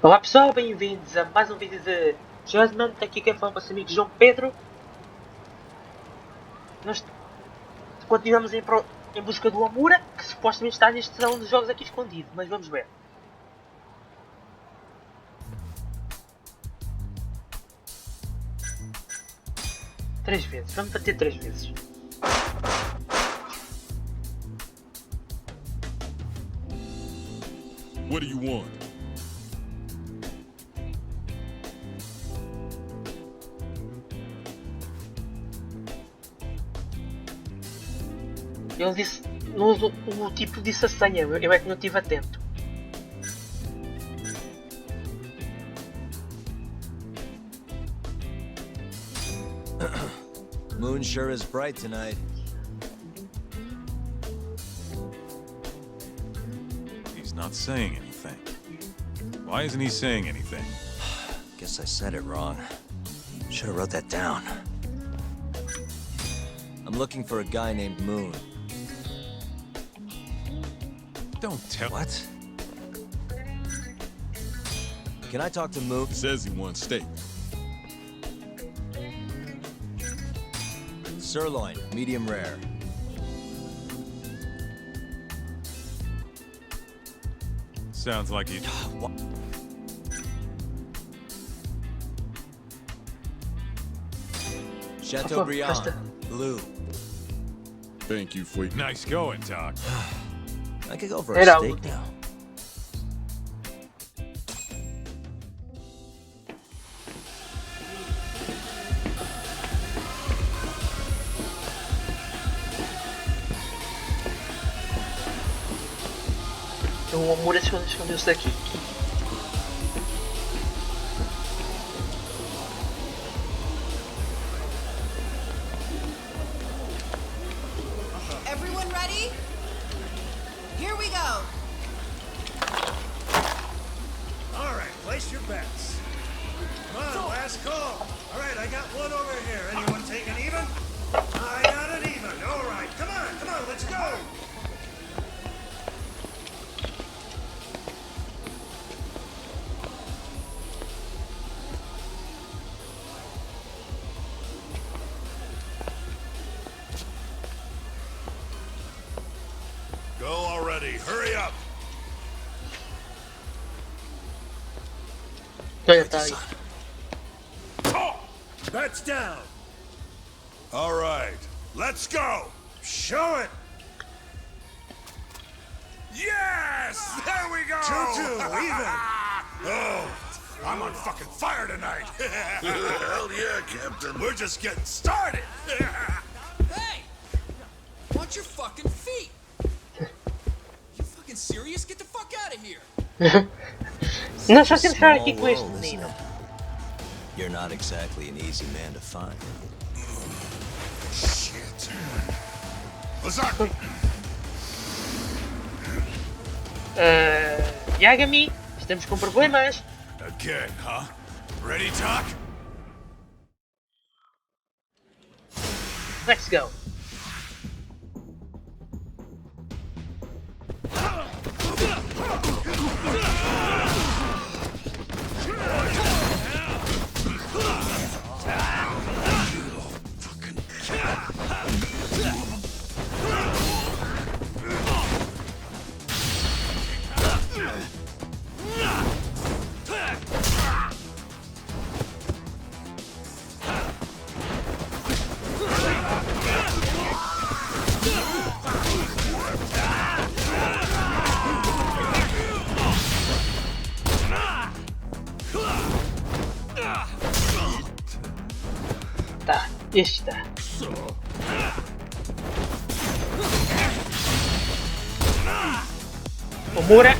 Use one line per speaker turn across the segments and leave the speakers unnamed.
Olá pessoal, bem-vindos a mais um vídeo de Judgment. Aqui quem fala para o amigo João Pedro. Nós continuamos em busca do Amura, que supostamente está neste salão de jogos aqui escondido, mas vamos ver. Três vezes, vamos bater 3 vezes.
What do you want?
Ele disse, o tipo disse a senha, eu é que não estive atento.
Moon sure is bright tonight.
He's not saying anything. Why isn't he saying anything?
Guess I said it wrong. Should have wrote that down. I'm looking for a guy named Moon.
Don't tell.
What? Can I talk to Moon?
Says he wants steak.
Sirloin, medium rare.
Sounds like he...
What? Chateaubriand, blue.
Thank you for... Nice going, Doc.
I could go for a steak now.
O Amura escondeu-se daqui.
Everyone ready? Here we go.
All right, place your bets. Come on, last call. All right, I got one over here. Anyone take an even? I got an even. All right, come on, let's go. Go already. Hurry up.
Está aí.
Bets down. All right, let's go. Show it. Yes! There we go! 2-2, even. Oh, I'm on fucking fire tonight. Hell yeah, Captain. We're just getting started.
Hey! Watch your fucking feet! You fucking serious? Get the fuck out of here!
Nós só temos que ficar aqui com este menino.
You're not exactly an easy man to find.
Shit. Lazaki.
Yagami, estamos com problemas.
Again, huh? Ready, Doc?
Let's go. Tá, este está. Amura.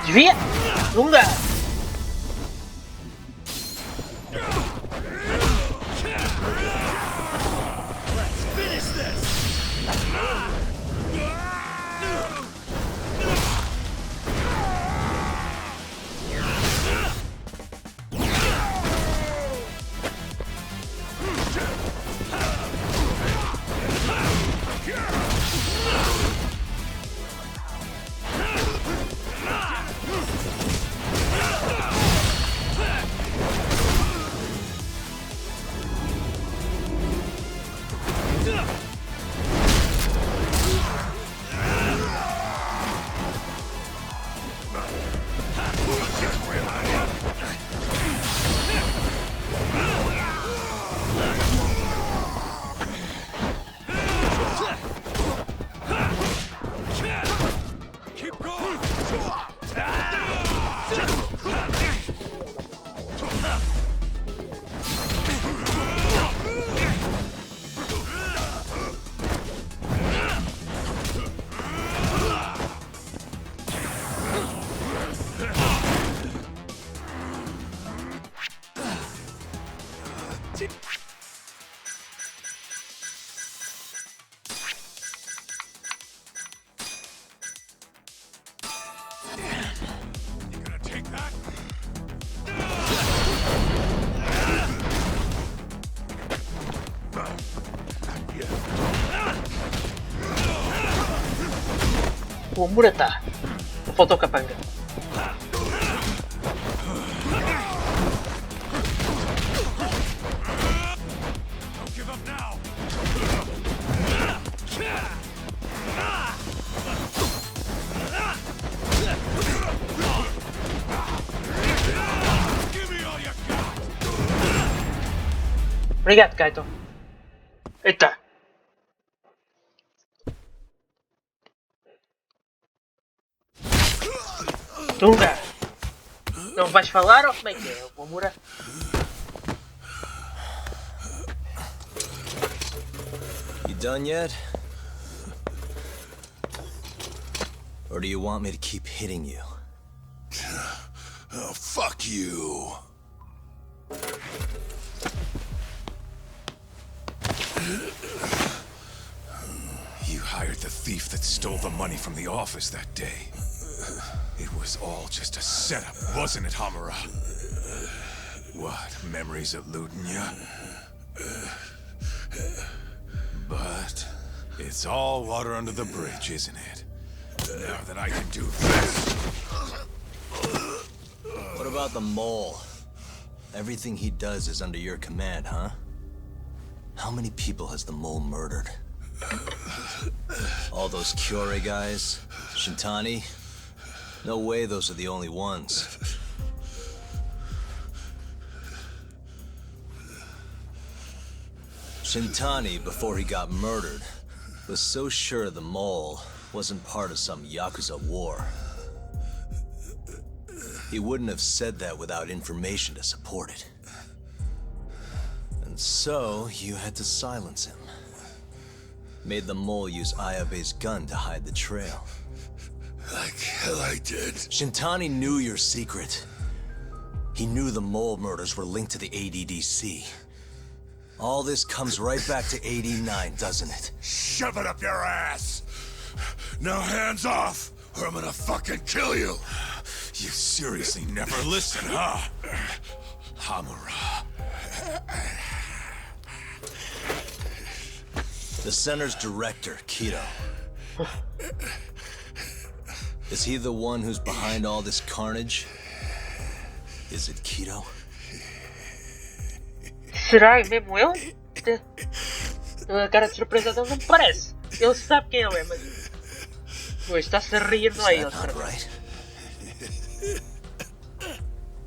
Desvia! Não dá! O Mura tá. Falta o capanga. Obrigado, Kaito. Eita. Tunga. Não vais falar ou como é que é, Omura?
You done yet? Or do you want me to keep hitting you?
Oh, fuck you.
You hired the thief that stole the money from the office that day. It was all just a setup, wasn't it, Hamura? What, memories eluding you? But it's all water under the bridge, isn't it? Now that I can do this...
What about the mole? Everything he does is under your command, huh? How many people has the mole murdered? All those Kyorei guys? Shintani? No way those are the only ones. Shintani, before he got murdered, was so sure the mole wasn't part of some Yakuza war. He wouldn't have said that without information to support it. And so, you had to silence him. Made the mole use Ayabe's gun to hide the trail.
Like hell I did.
Shintani knew your secret. He knew the mole murders were linked to the ADDC. All this comes right back to 89, doesn't it?
Shove it up your ass! Now hands off, or I'm gonna fucking kill you!
You seriously never listen, huh? Hamura.
The center's director, Kido. Is he the one who's behind all this carnage? Is it Kido?
Será mesmo ele? A cara de surpresa dele não me parece. Ele sabe quem ele é, mas... Pois, está-se a rir, não é ele.
Right?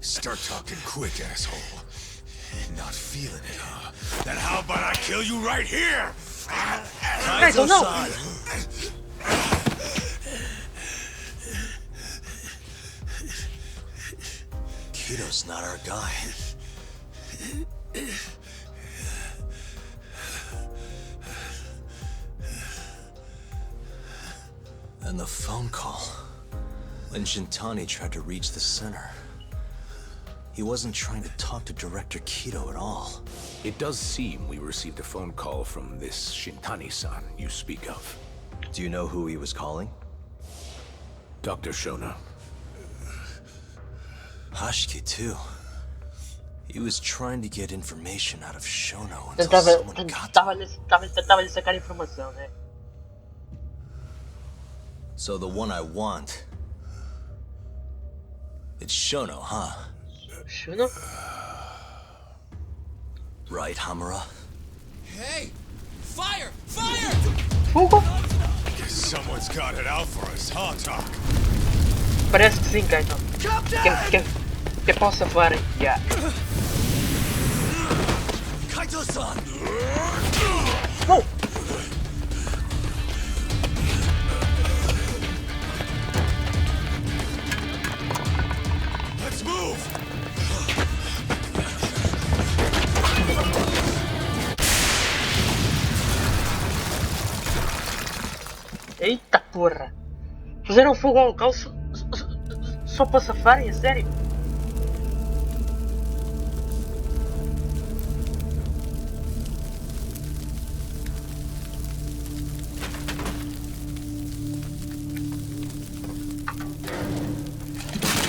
Start talking quick, asshole. Not feeling it, huh? Then how about I kill you right here?
I don't know.
Kido's not our guy. And the phone call. When Shintani tried to reach the center, he wasn't trying to talk to Director Kido at all.
It does seem we received a phone call from this Shintani-san you speak of.
Do you know who he was calling?
Dr. Shona.
Hashiki, too. He was trying to get information out of Shono until
Tentava,
someone got to him.
tentava-lhe sacar informação, né?
So the one I want... It's Shono, huh?
Shuno?
Right, Hamura?
Hey! Fire! Fire!
Fogo?
Guess someone's got it out for us, huh, Doc?
Parece que sim, Kaito. Que possa voar, hein? Yeah.
Kaito-san!
Oh!
Let's move!
Eita porra! Fizeram fogo ao local só para safarem, a sério?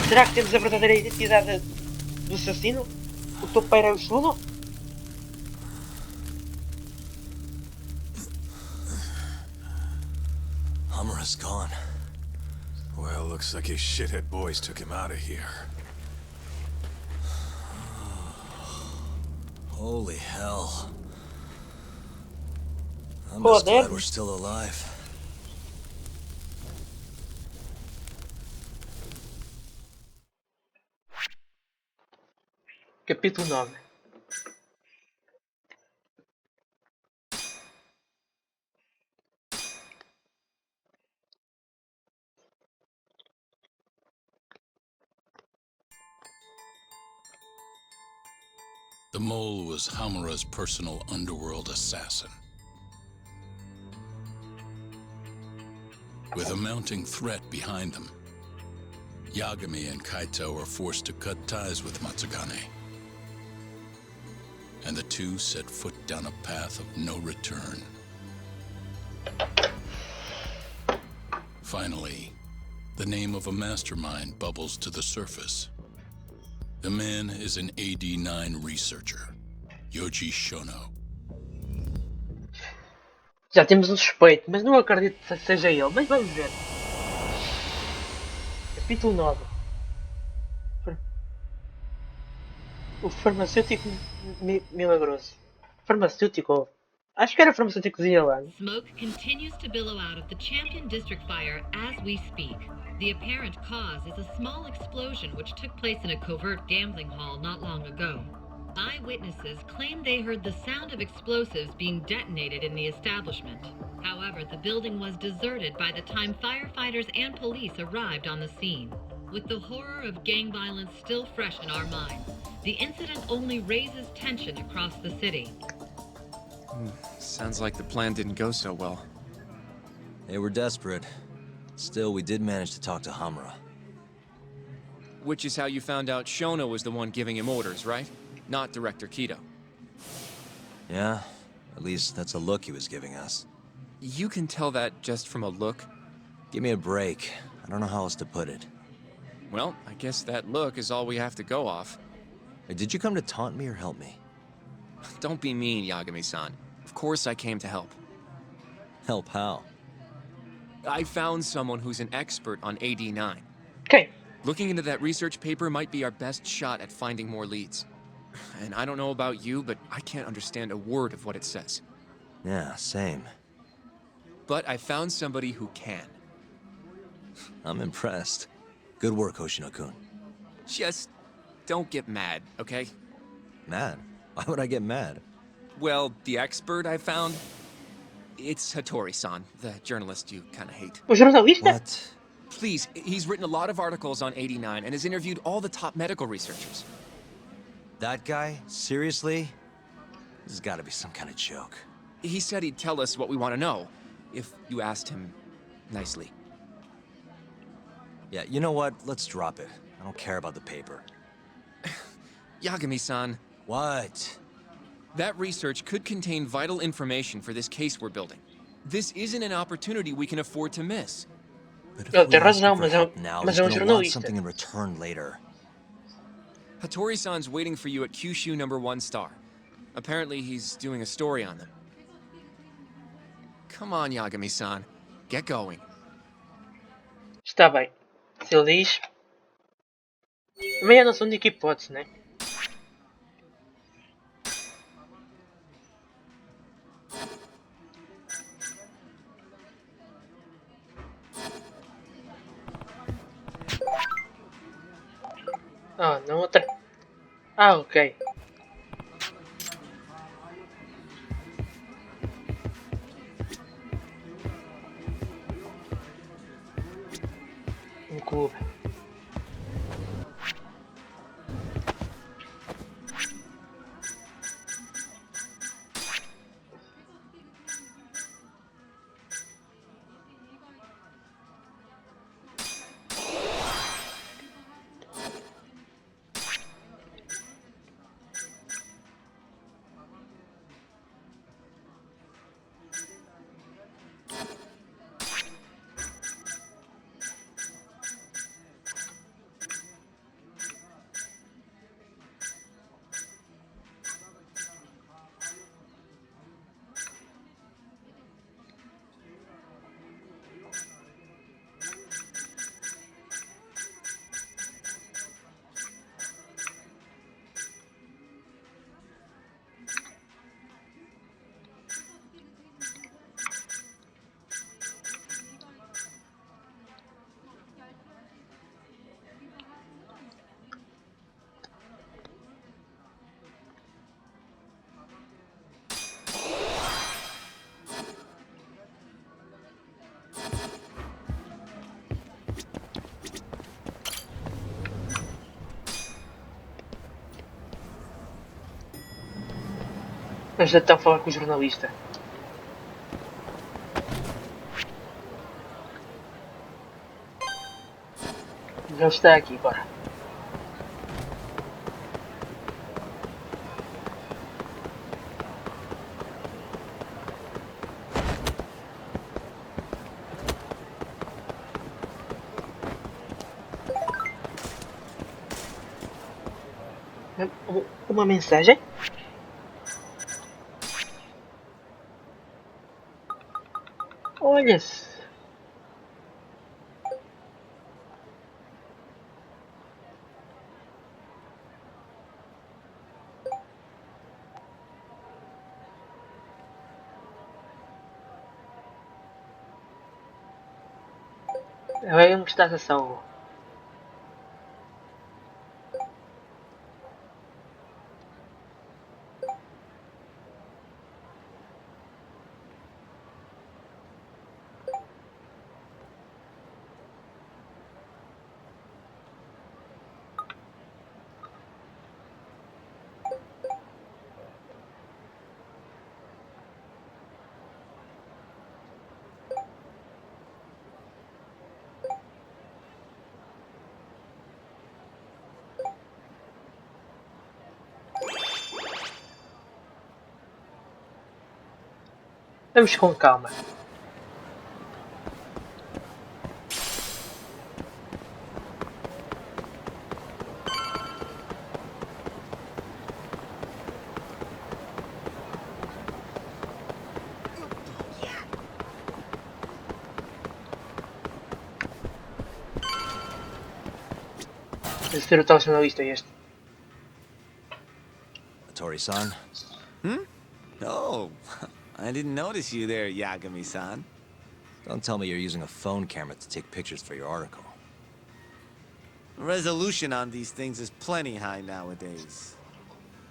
Será que temos a verdadeira identidade do assassino? O topeiro é o Shuno?
Hamura's gone.
Well, looks like his shithead boys took him out of here.
Holy hell. I'm just glad we're still alive.
Capítulo 9.
The mole was Hamura's personal underworld assassin. With a mounting threat behind them, Yagami and Kaito were forced to cut ties with Matsugane. And the two set foot down a path of no return. Finally, the name of a mastermind bubbles to the surface. The man is an AD9 researcher, Yoji Shono.
Já temos um suspeito, mas não acredito que seja ele. Mas vamos ver. Capítulo 9. O farmacêutico milagroso. Farmacêutico? Acho que era farmacêutico que dizia lá.
Smoke continues to billow out of the Champion District fire as we speak. The apparent cause is a small explosion which took place in a covert gambling hall not long ago. Eyewitnesses claim they heard the sound of explosives being detonated in the establishment. However, the building was deserted by the time firefighters and police arrived on the scene. With the horror of gang violence still fresh in our minds, the incident only raises tension across the city.
Sounds like the plan didn't go so well.
They were desperate. Still, we did manage to talk to Hamura.
Which is how you found out Shono was the one giving him orders, right? Not Director Kido.
Yeah, at least that's a look he was giving us.
You can tell that just from a look?
Give me a break. I don't know how else to put it.
Well, I guess that look is all we have to go off.
Hey, did you come to taunt me or help me?
Don't be mean, Yagami-san. Of course I came to help.
Help how?
I found someone who's an expert on AD9.
Okay.
Looking into that research paper might be our best shot at finding more leads. And I don't know about you, but I can't understand a word of what it says.
Yeah, same.
But I found somebody who can.
I'm impressed. Good work, Hoshino-kun.
Just don't get mad, okay?
Mad? Why would I get mad?
Well, the expert I found, it's Hattori-san, the journalist you kind of hate.
O jornalista?
What?
Please, he's written a lot of articles on 89 and has interviewed all the top medical researchers.
That guy? Seriously? This has got to be some kind of joke.
He said he'd tell us what we want to know, if you asked him nicely.
Yeah, you know what? Let's drop it. I don't care about the paper.
Yagami-san,
What?
that research could contain vital information for this case we're building. This isn't an opportunity we can afford to miss.
But
Ele
if we
tem
ask him
razão,
for help now,
mas
he's
é um
gonna want
jornalista.
something in return later.
Hattori-san's waiting for you at Kyushu #1 star. Apparently he's doing a story on them. Come on, Yagami-san. Get going.
Está bem. Se ele diz. Também é a nossa única hipótese, né? Ah, não outra. Ah, ok. Um clube. Mas já está a falar com o jornalista. Já está aqui, bora. Uma mensagem? Olha-se. Vejam que estás a salvo. Vamos com calma. Deve ser o tal jornalista este.
Hattori-san?
Oh, I didn't notice you there, Yagami-san.
Don't tell me you're using a phone camera to take pictures for your article.
Resolution on these things is plenty high nowadays.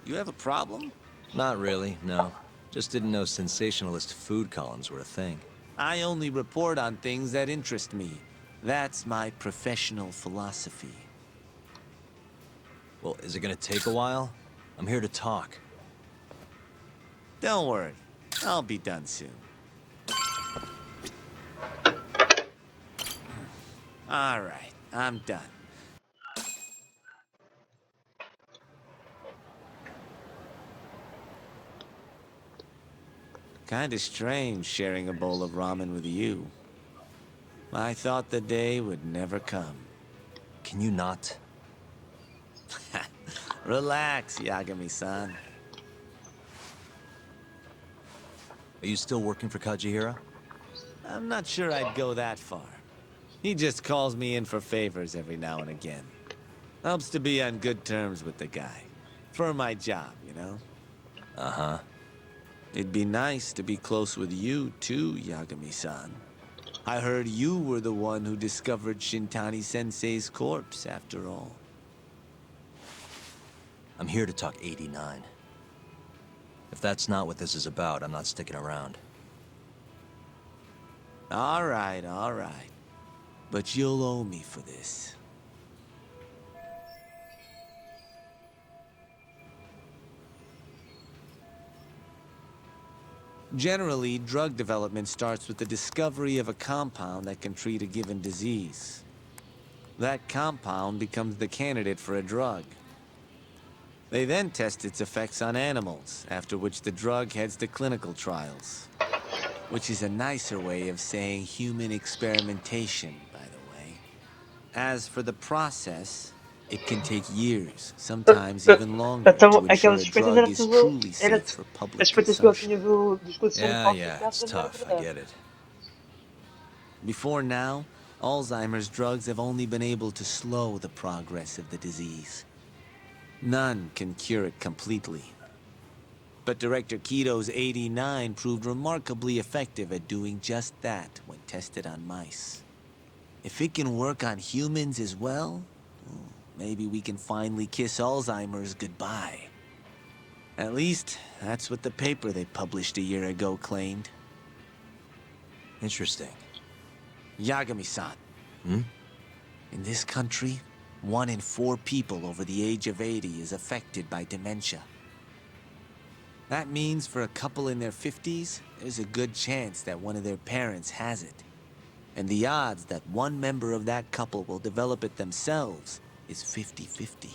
You have a problem?
Not really, no. Just didn't know sensationalist food columns were a thing.
I only report on things that interest me. That's my professional philosophy.
Well, is it gonna take a while? I'm here to talk.
Don't worry. I'll be done soon. All right. I'm done. Kinda strange sharing a bowl of ramen with you. I thought the day would never come.
Can you not?
Relax, Yagami-san.
Are you still working for Kajihira?
I'm not sure I'd go that far. He just calls me in for favors every now and again. Helps to be on good terms with the guy. For my job, you know?
Uh-huh.
It'd be nice to be close with you, too, Yagami-san. I heard you were the one who discovered Shintani-sensei's corpse, after all.
I'm here to talk 89. If that's not what this is about, I'm not sticking around.
All right. But you'll owe me for this. Generally, drug development starts with the discovery of a compound that can treat a given disease. That compound becomes the candidate for a drug. They then test its effects on animals, after which the drug heads to clinical trials. Which is a nicer way of saying human experimentation, by the way. As for the process, it can take years, sometimes even longer, to
Então,
ensure
aquelas
a
suspeitas
drug is truly
era
safe for
as
public
suspeitas que ele
consumption.
tinha do escudo ser
Yeah, it's
falsificado não era
tough, I
verdade.
get it.
Before now, Alzheimer's drugs have only been able to slow the progress of the disease. None can cure it completely. But Director Keto's 89 proved remarkably effective at doing just that when tested on mice. If it can work on humans as well, maybe we can finally kiss Alzheimer's goodbye. At least, that's what the paper they published a year ago claimed.
Interesting.
Yagami-san.
Hmm?
In this country, 1 in 4 people over the age of 80 is affected by dementia. That means for a couple in their 50s, there's a good chance that one of their parents has it. And the odds that one member of that couple will develop it themselves is 50-50.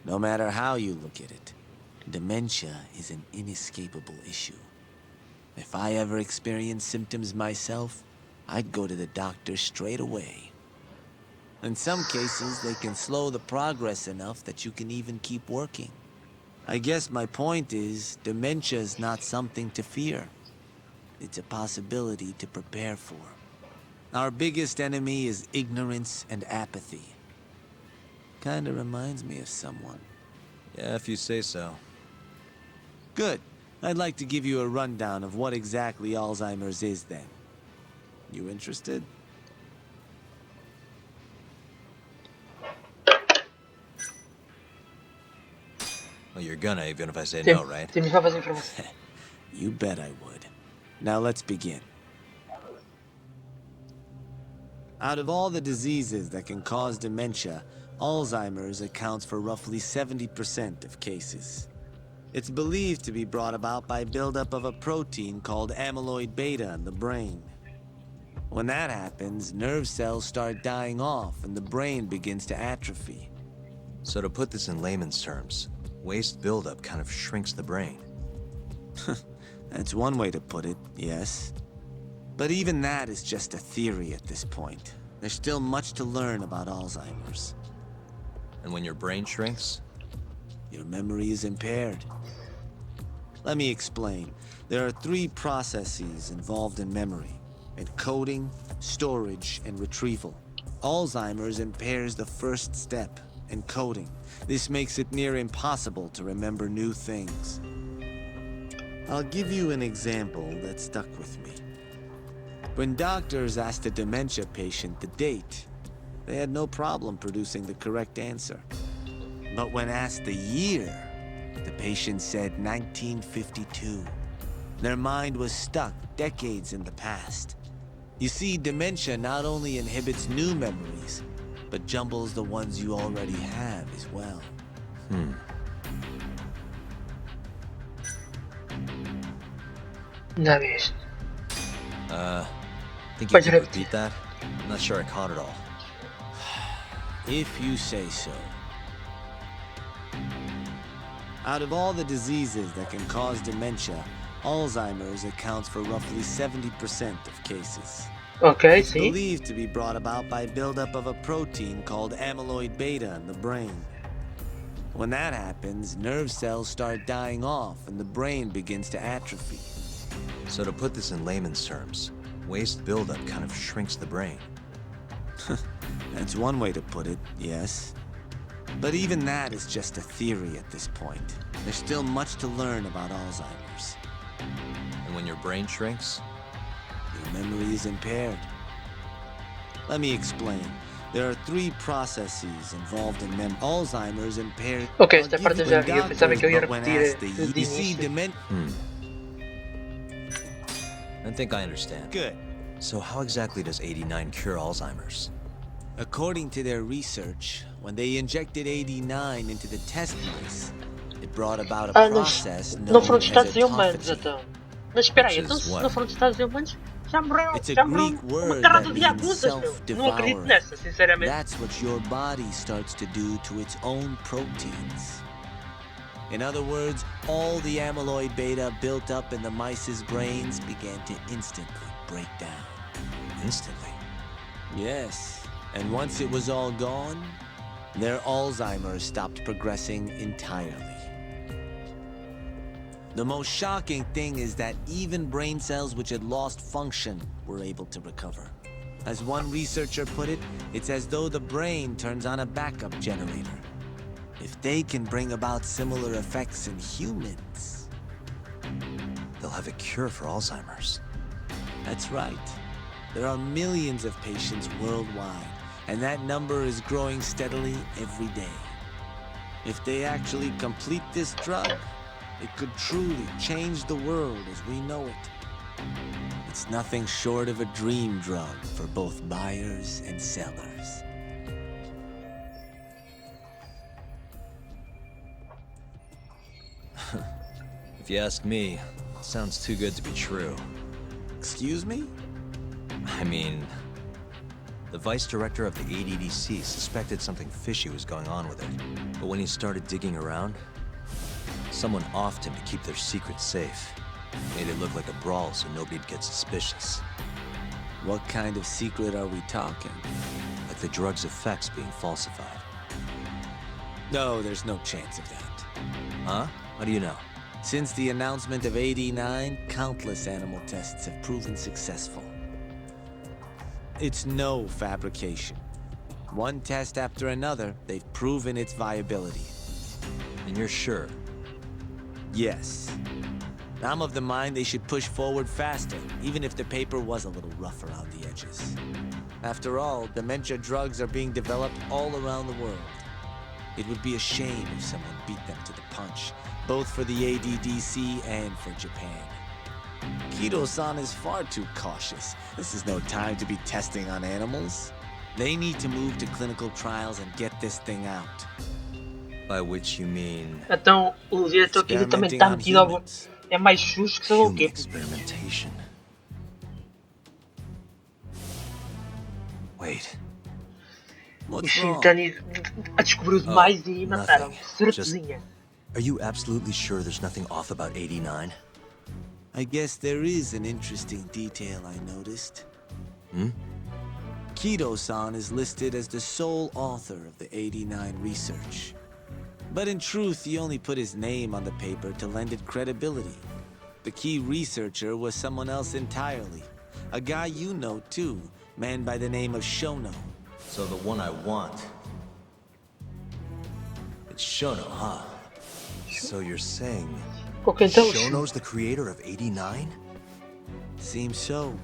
No matter how you look at it, dementia is an inescapable issue. If I ever experienced symptoms myself, I'd go to the doctor straight away. In some cases, they can slow the progress enough that you can even keep working. I guess my point is, dementia is not something to fear. It's a possibility to prepare for. Our biggest enemy is ignorance and apathy. Kinda reminds me of someone.
Yeah, if you say so.
Good. I'd like to give you a rundown of what exactly Alzheimer's is then. You interested?
Well, you're gonna, even if I say
Sim,
no, right?
temos novas informações.
You bet I would. Now let's begin. Out of all the diseases that can cause dementia, Alzheimer's accounts for roughly 70% of cases. It's believed to be brought about by buildup of a protein called amyloid beta in the brain. When that happens, nerve cells start dying off and the brain begins to atrophy.
So to put this in layman's terms, waste buildup kind of shrinks the brain.
That's one way to put it, yes. But even that is just a theory at this point. There's still much to learn about Alzheimer's.
And when your brain shrinks?
Your memory is impaired. Let me explain. There are 3 processes involved in memory: encoding, storage, and retrieval. Alzheimer's impairs the first step, encoding. This makes it near impossible to remember new things. I'll give you an example that stuck with me. When doctors asked a dementia patient the date, they had no problem producing the correct answer. But when asked the year, the patient said 1952. Their mind was stuck decades in the past. You see, dementia not only inhibits new memories, but jumbles the ones you already have as well.
Já viste.
Think you
Pois
could
é.
repeat that? I'm not sure I caught it all.
If you say so. Out of all the diseases that can cause dementia, Alzheimer's accounts for roughly 70% of cases.
Ok,
It's
sim.
believed to be brought about by buildup of a protein called amyloid beta in the brain. When that happens, nerve cells start dying off and the brain begins to atrophy.
So to put this in layman's terms, waste buildup kind of shrinks the brain.
That's one way to put it, yes. But even that is just a theory at this point. There's still much to learn about Alzheimer's.
And when your brain shrinks?
Your memory is impaired. Let me explain. There are 3 processes involved in Alzheimer's impaired.
Ok,
I'll
esta
give
parte
you
já
when
vi. Eu pensava
doctors,
que eu ia
but when
repetir
asked,
de
you see
início.
I think I understand.
Good.
So how exactly does 89 cure Alzheimer's?
According to their research, when they injected AD9 into the test mice, it brought about a process
Não
known
foram
as
testados em humanos,
autophagy.
então. Mas espera aí,
Which
então
is
se
what?
não foram testados em humanos,
It's a
já
Greek
morreram uma
word
carrada
that
de
means
abusas, meu. Não acredito
self-devouring.
nessa, sinceramente.
That's what your body starts to do to its own proteins. In other words, all the amyloid beta built up in the mice's brains began to instantly break down.
Instantly?
Yes, and once it was all gone, their Alzheimer's stopped progressing entirely. The most shocking thing is that even brain cells which had lost function were able to recover. As one researcher put it, it's as though the brain turns on a backup generator. If they can bring about similar effects in humans,
they'll have a cure for Alzheimer's.
That's right. There are millions of patients worldwide, and that number is growing steadily every day. If they actually complete this drug, it could truly change the world as we know it. It's nothing short of a dream drug for both buyers and sellers.
If you ask me, it sounds too good to be true.
Excuse me?
I mean, the vice director of the ADDC suspected something fishy was going on with it. But when he started digging around, someone offed him to keep their secret safe. Made it look like a brawl so nobody'd get suspicious.
What kind of secret are we talking?
Like the drug's effects being falsified.
No, there's no chance of that.
Huh? How do you know?
Since the announcement of AD9, countless animal tests have proven successful. It's no fabrication. One test after another, they've proven its viability.
And you're sure?
Yes. I'm of the mind they should push forward faster, even if the paper was a little rough around the edges. After all, dementia drugs are being developed all around the world. It would be a shame if someone beat them to the punch, both for the ADDC and for Japan. Kido-san is far too cautious. This is no time to be testing on animals. They need to move to clinical trials and get this thing out.
By which you mean...
Então, o diretor aqui também está metido ao... É mais xuxo que sei lá o quê.
Experimentation. Wait.
Os Shintani descobriu demais e mataram. Certezinha.
Are you absolutely sure there's nothing off about 89?
I guess there is an interesting detail I noticed. Kido-san is listed as the sole author of the 89 research. But in truth, he only put his name on the paper to lend it credibility. The key researcher was someone else entirely. A guy you know too, man by the name of Shono.
So the one I want... It's Shono, huh? So you're saying... Shono's the creator of 89?
Seems so.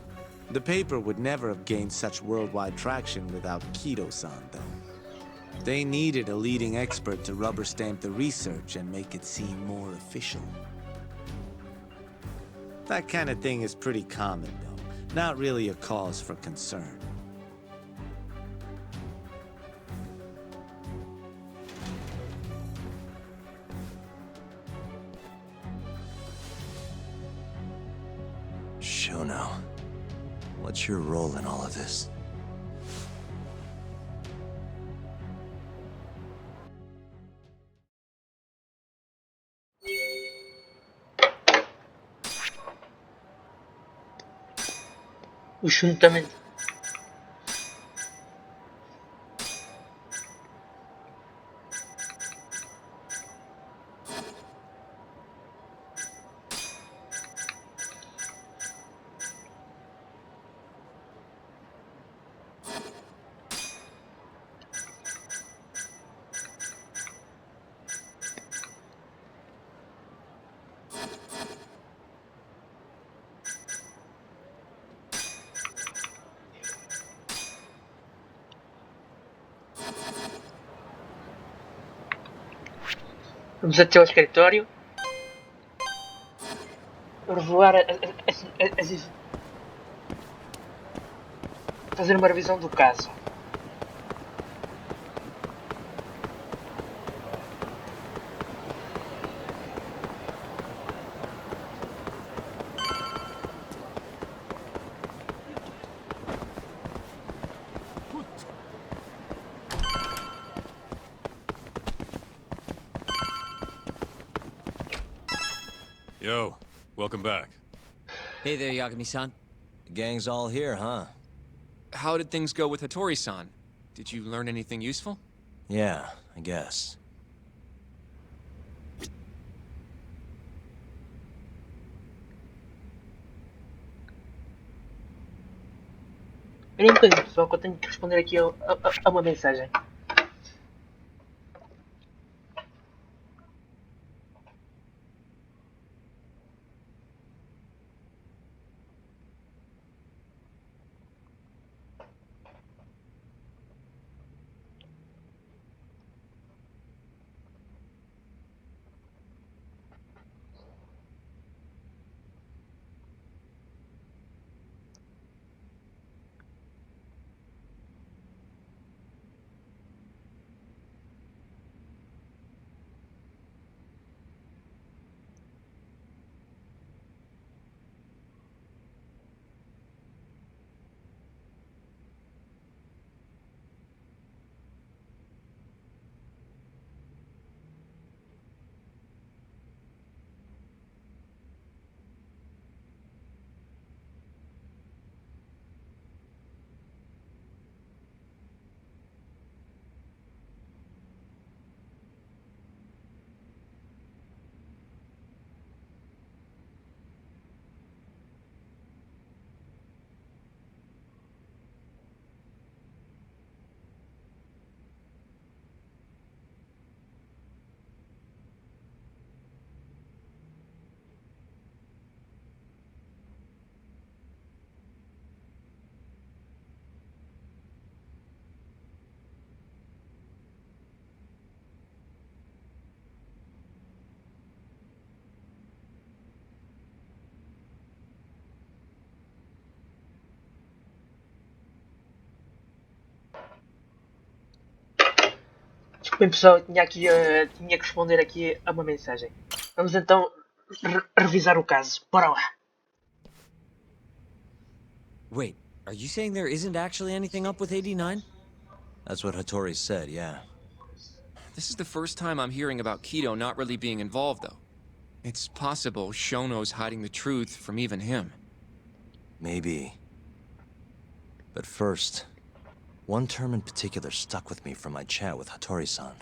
The paper would never have gained such worldwide traction without Kido-san, though. They needed a leading expert to rubber stamp the research and make it seem more official. That kind of thing is pretty common, though. Not really a cause for concern.
Shono, what's your role in all of this?
O juntamento. Vamos até ao escritório. Revelar fazer uma revisão do caso.
Yo, welcome back.
Hey there, Yagami-san.
The gang's all here, huh?
How did things go with Hattori-san? Did you learn anything useful?
Yeah, I guess.
Esperem um bocadinho, pessoal, que eu tenho que responder aqui a uma mensagem. Desculpem, pessoal, tinha que responder aqui a uma mensagem. Vamos então revisar o caso. Bora lá.
Wait, are you saying there isn't actually anything up with 89?
That's what Hattori said, yeah.
This is the first time I'm hearing about Kido not really being involved, though. It's possible Shono's hiding the truth from even him.
Maybe. But first, one term in particular stuck with me from my chat with Hattori-san.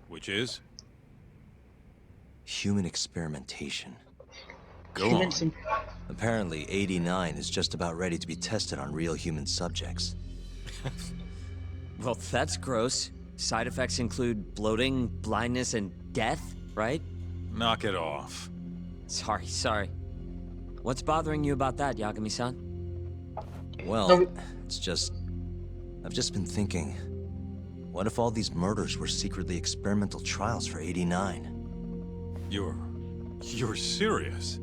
Which is?
Human experimentation.
Go on.
Apparently, 89 is just about ready to be tested on real human subjects.
Well, that's gross. Side effects include bloating, blindness, and death, right?
Knock it off.
Sorry. What's bothering you about that, Yagami-san?
Well, it's just... I've just been thinking... What if all these murders were secretly experimental trials for 89?
You're serious?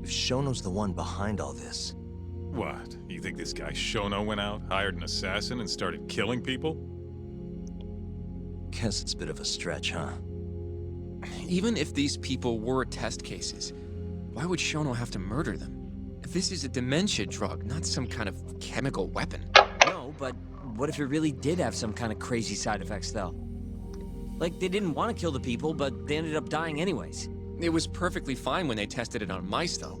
If Shono's the one behind all this...
What? You think this guy Shono went out, hired an assassin, and started killing people?
Guess it's a bit of a stretch, huh?
Even if these people were test cases, why would Shono have to murder them? This is a dementia drug, not some kind of chemical weapon.
No, but what if it really did have some kind of crazy side effects, though? Like, they didn't want to kill the people, but they ended up dying anyways.
It was perfectly fine when they tested it on mice, though.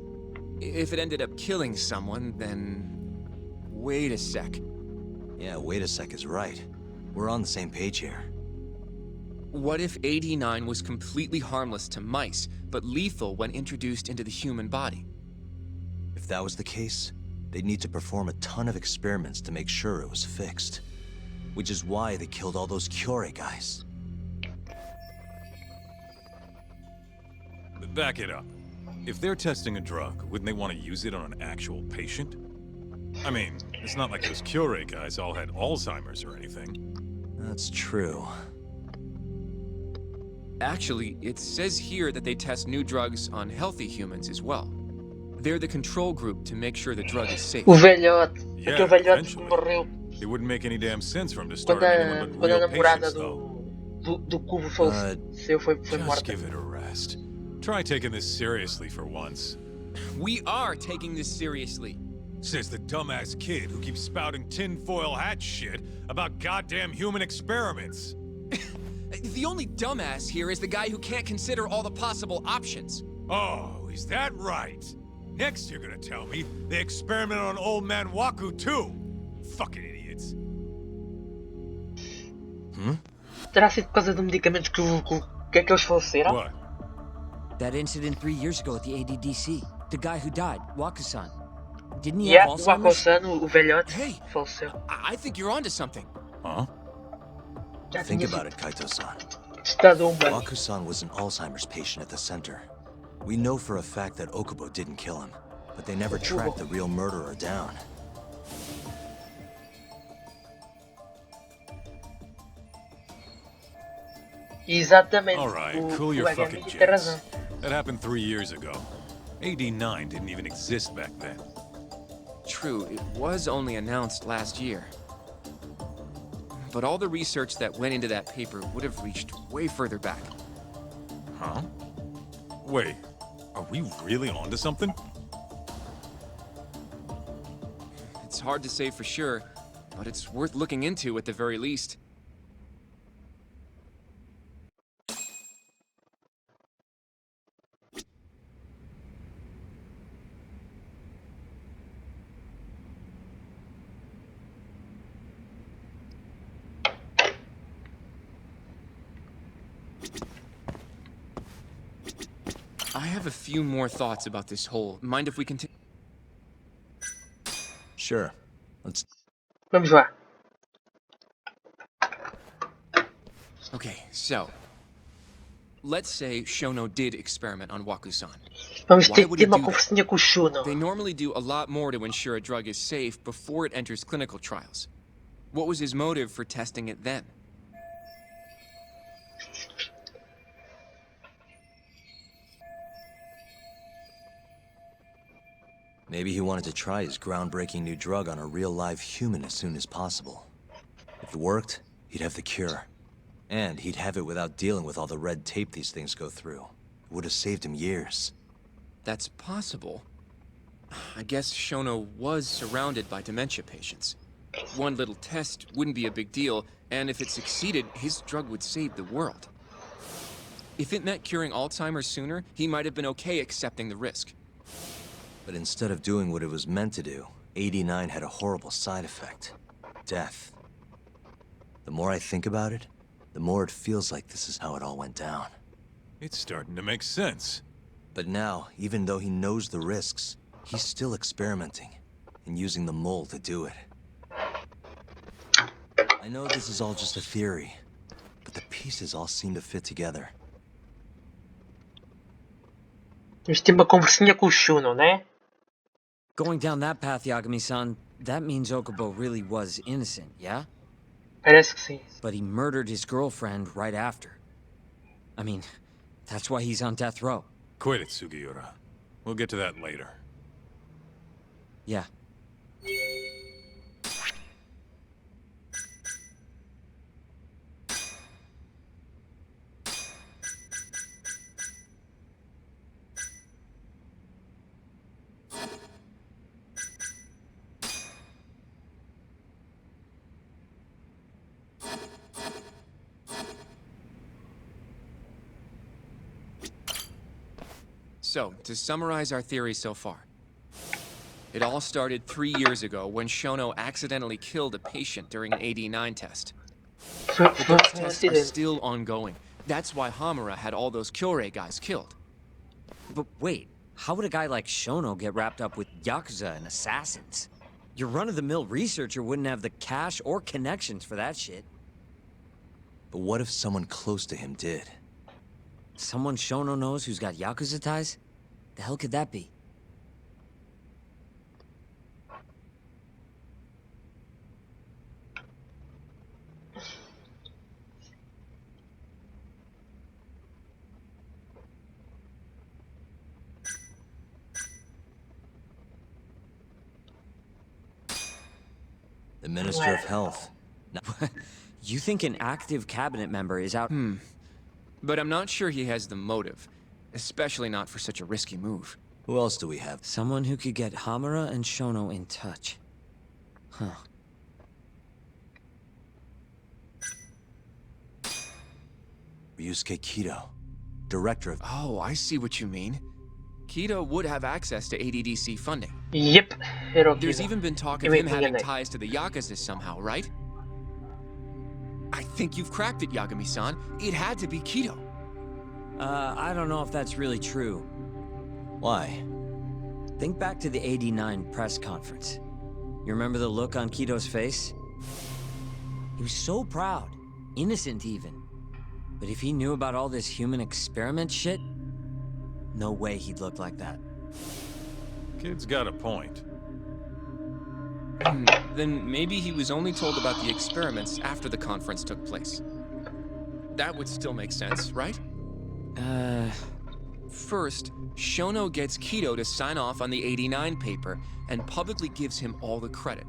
If it ended up killing someone, then... Wait a sec.
Yeah, wait a sec is right. We're on the same page here.
What if AD9 was completely harmless to mice, but lethal when introduced into the human body?
If that was the case, they'd need to perform a ton of experiments to make sure it was fixed. Which is why they killed all those Cure guys.
Back it up. If they're testing a drug, wouldn't they want to use it on an actual patient? I mean, it's not like those Cure guys all had Alzheimer's or anything.
That's true.
Actually, it says here that they test new drugs on healthy humans as well. They're the control group to make sure the drug is safe.
O velhote.
Yeah,
Aquele velhote que
eventually.
morreu
It wouldn't make any damn sense for him to start
quando
anyone but
quando a
real
namorada
patients, though.
do cubo faleceu, foi
Just
morta.
give it a rest. Try taking this seriously for once.
We are taking this seriously.
Says the dumbass kid who keeps spouting tinfoil hat shit about goddamn human experiments.
The only dumbass here is the guy who can't consider all the possible options.
Oh, is that right? Next you're gonna tell me they experimented on old man Waku too. Fucking idiots.
Terá sido por causa do medicamento que é que eles faleceram?
What?
That incident 3 years ago at the ADDC. The guy who died, Waku-san. Didn't he
Yeah,
have
o
Alzheimer's?
Waku-san, o velhote,
Hey,
faleceu.
I think you're onto something.
Huh?
Já
Think
tinha
about it, Kaito-san.
estado humano.
Waku-san was an Alzheimer's patient at the center. We know for a fact that Okubo didn't kill him, but they never tracked the real murderer down.
Exatamente.
Alright,
O
cool your
HMI
fucking
tem razão.
jets. That happened 3 years ago. AD9 didn't even exist back then.
True, it was only announced last year. But all the research that went into that paper would have reached way further back.
Huh? Wait, are we really onto something?
It's hard to say for sure, but it's worth looking into at the very least. I have a few more thoughts about this whole. Mind if we continue?
Sure. Let's...
Vamos lá.
Okay, so. Let's say Shono did experiment on Waku-san.
Vamos
Why
ter
would
que
he
ter uma
do that?
conversinha com o Shuno.
They normally do a lot more to ensure a drug is safe before it enters clinical trials. What was his motive for testing it then?
Maybe he wanted to try his groundbreaking new drug on a real live human as soon as possible. If it worked, he'd have the cure. And he'd have it without dealing with all the red tape these things go through. It would have saved him years.
That's possible. I guess Shono was surrounded by dementia patients. One little test wouldn't be a big deal, and if it succeeded, his drug would save the world. If it meant curing Alzheimer's sooner, he might have been okay accepting the risk.
But instead of doing what it was meant to do, 89 had a horrible side effect. Death. The more I think about it, the more it feels like this is how it all went down.
It's starting to make sense.
But now, even though he knows the risks, he's still experimenting, and using the mole to do it. I know this is all just a theory, but the pieces all seem to fit together.
Temos de ter uma conversinha com o Shuno, né?
Going down that path, Yagami-san, that means Okubo really was innocent, yeah?
Parece que sim.
But he murdered his girlfriend right after. I mean, that's why he's on death row.
Quit it, Sugiura. We'll get to that later.
Yeah.
So, to summarize our theory so far, It all started 3 years ago when Shono accidentally killed a patient during an AD9 test. But those tests are still ongoing. That's why Hamura had all those Kyorei guys killed.
But wait, how would a guy like Shono get wrapped up with Yakuza and assassins? Your run-of-the-mill researcher wouldn't have the cash or connections for that shit.
But what if someone close to him did?
Someone Shono knows who's got Yakuza ties? The hell could that be?
The Minister of Health.
You think an active cabinet member is out?
But I'm not sure he has the motive. Especially not for such a risky move.
Who else do we have?
Someone who could get Hamura and Shono in touch. Huh.
Ryusuke Kido, director of...
Oh, I see what you mean. Kido would have access to ADDC funding.
Yep,
There's even been talk of him having ties to the Yakuza somehow, right? I think you've cracked it, Yagami-san. It had to be Kido.
I don't know if that's really true.
Why?
Think back to the '89 press conference. You remember the look on Kido's face? He was so proud, innocent even. But if he knew about all this human experiment shit, no way he'd look like that.
Kid's got a point.
Then maybe he was only told about the experiments after the conference took place. That would still make sense, right? First, Shono gets Kido to sign off on the '89 paper and publicly gives him all the credit.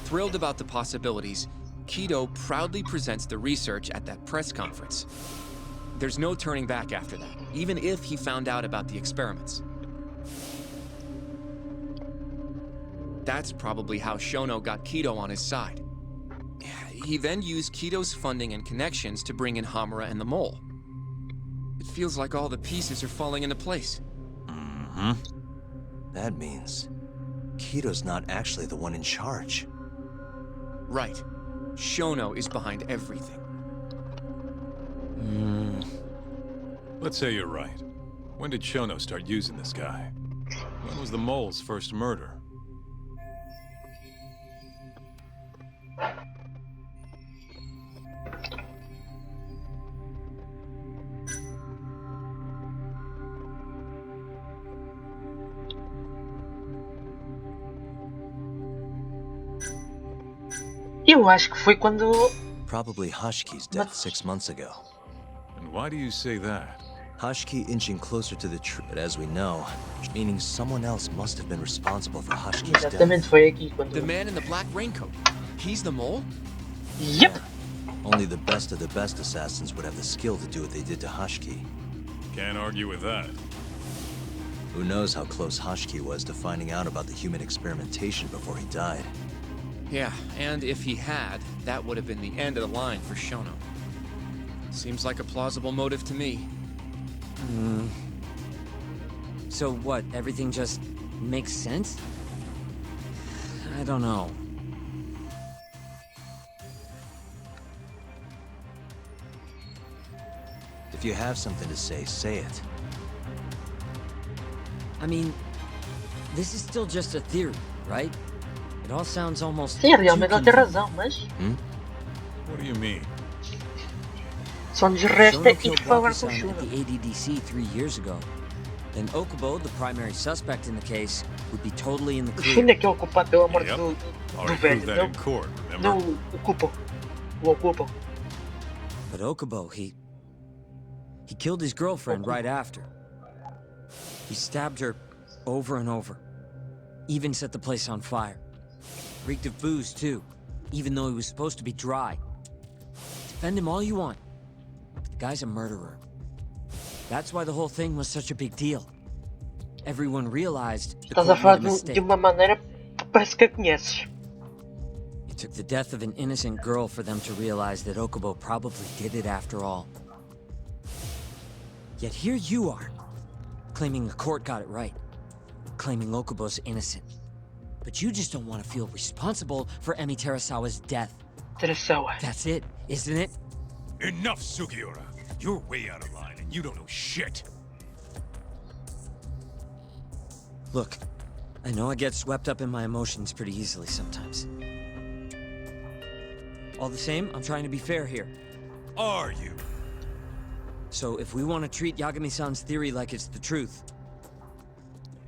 Thrilled about the possibilities, Kido proudly presents the research at that press conference. There's no turning back after that, even if he found out about the experiments. That's probably how Shono got Kido on his side. He then used Kido's funding and connections to bring in Hamura and the Mole. It feels like all the pieces are falling into place.
That means Kido's not actually the one in charge.
Right. Shono is behind everything.
Let's say you're right. When did Shono start using this guy? When was the Mole's first murder?
Eu acho que foi quando...
Probably Hashki's death 6 months ago.
And why do you say that?
Hashki inching closer to the truth, but as we know, meaning someone else must have been responsible for Hashki's death.
Exatamente, foi aqui quando...
The man in the black raincoat. He's the Mole?
Yep.
Only the best of the best assassins would have the skill to do what they did to Hashki.
Can't argue with that.
Who knows how close Hashki was to finding out about the human experimentation before he died.
Yeah, and if he had, that would have been the end of the line for Shono. Seems like a plausible motive to me.
So what, everything just makes sense? I don't know.
If you have something to say it.
I mean, this is still just a theory, right? It all sounds almost...
Sim, realmente ele tem razão, mas...
What do you mean?
Só nos resta ir
killed
falar com o
Wakusan at
Shono.
the ADDC 3 years ago. Then Okubo, the primary suspect in the case, would be totally in the
O
clear.
Shono é que é o culpado pela morte do
Already
velho,
proved that
não?
in court, remember?
Não o culpam. O ocupam.
But Okubo, he killed his girlfriend right after. He stabbed her over and over. Even set the place on fire. Reeked of booze, too, even though he was supposed to be dry. Defend him all you want, but the guy's a murderer. That's why the whole thing was such a big deal. Everyone realized the
Estás a
court
falar
made a mistake.
de uma maneira que parece que a conheces.
It took the death of an innocent girl for them to realize that Okubo probably did it after all. Yet here you are, claiming the court got it right, claiming Okubo's innocent. But you just don't want to feel responsible for Emi Terasawa's death.
Terasawa.
That's it, isn't it?
Enough, Sugiura. You're way out of line, and you don't know shit.
Look, I know I get swept up in my emotions pretty easily sometimes. All the same, I'm trying to be fair here.
Are you?
So if we want to treat Yagami-san's theory like it's the truth,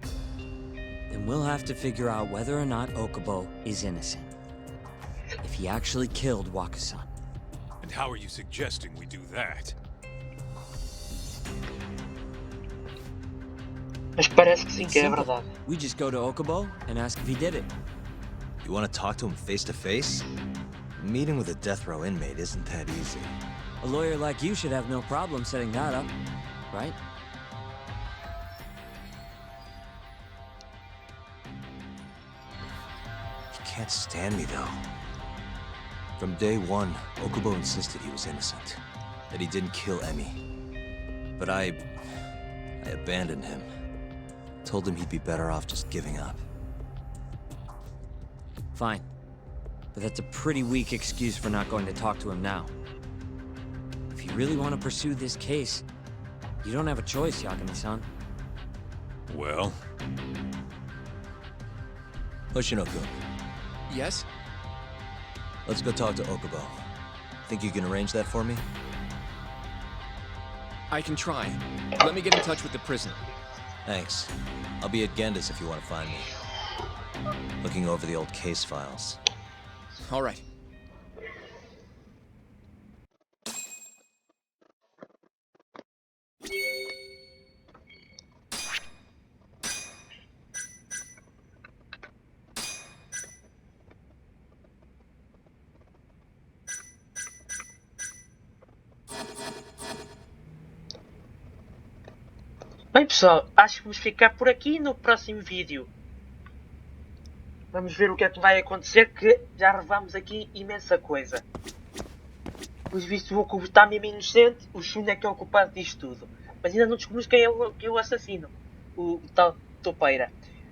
then we'll have to figure out whether or not Okubo is innocent. If he actually killed Waka-san.
And how are you suggesting we do that?
Mas parece que sim,
It's
que é
simple.
verdade.
We just go to Okubo and ask if he did it.
You want to talk to him face to face? Meeting with a death row inmate isn't that easy.
A lawyer like you should have no problem setting that up, right?
He can't stand me, though. From day one, Okubo insisted he was innocent, that he didn't kill Emi. But I abandoned him. Told him he'd be better off just giving up.
Fine. But that's a pretty weak excuse for not going to talk to him now. If you really want to pursue this case, you don't have a choice, Yagami-san.
Well?
Hoshino-kun,
Yes?
let's go talk to Okubo. Think you can arrange that for me?
I can try. Let me get in touch with the prison.
Thanks. I'll be at Genda's if you want to find me. Looking over the old case files.
All right.
Bem pessoal, acho que vamos ficar por aqui no próximo vídeo. Vamos ver o que é que vai acontecer, que já revelamos aqui imensa coisa. Pois visto o que está mesmo inocente, o Shun é que é o culpado disto tudo. Mas ainda não descobrimos quem é o assassino. O tal topeira.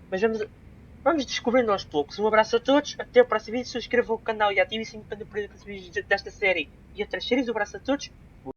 Mas vamos descobrindo aos poucos. Um abraço a todos, até o próximo vídeo. Subscrevam o canal e ativem o sininho para não perder os vídeos desta série e outras séries. Um abraço a todos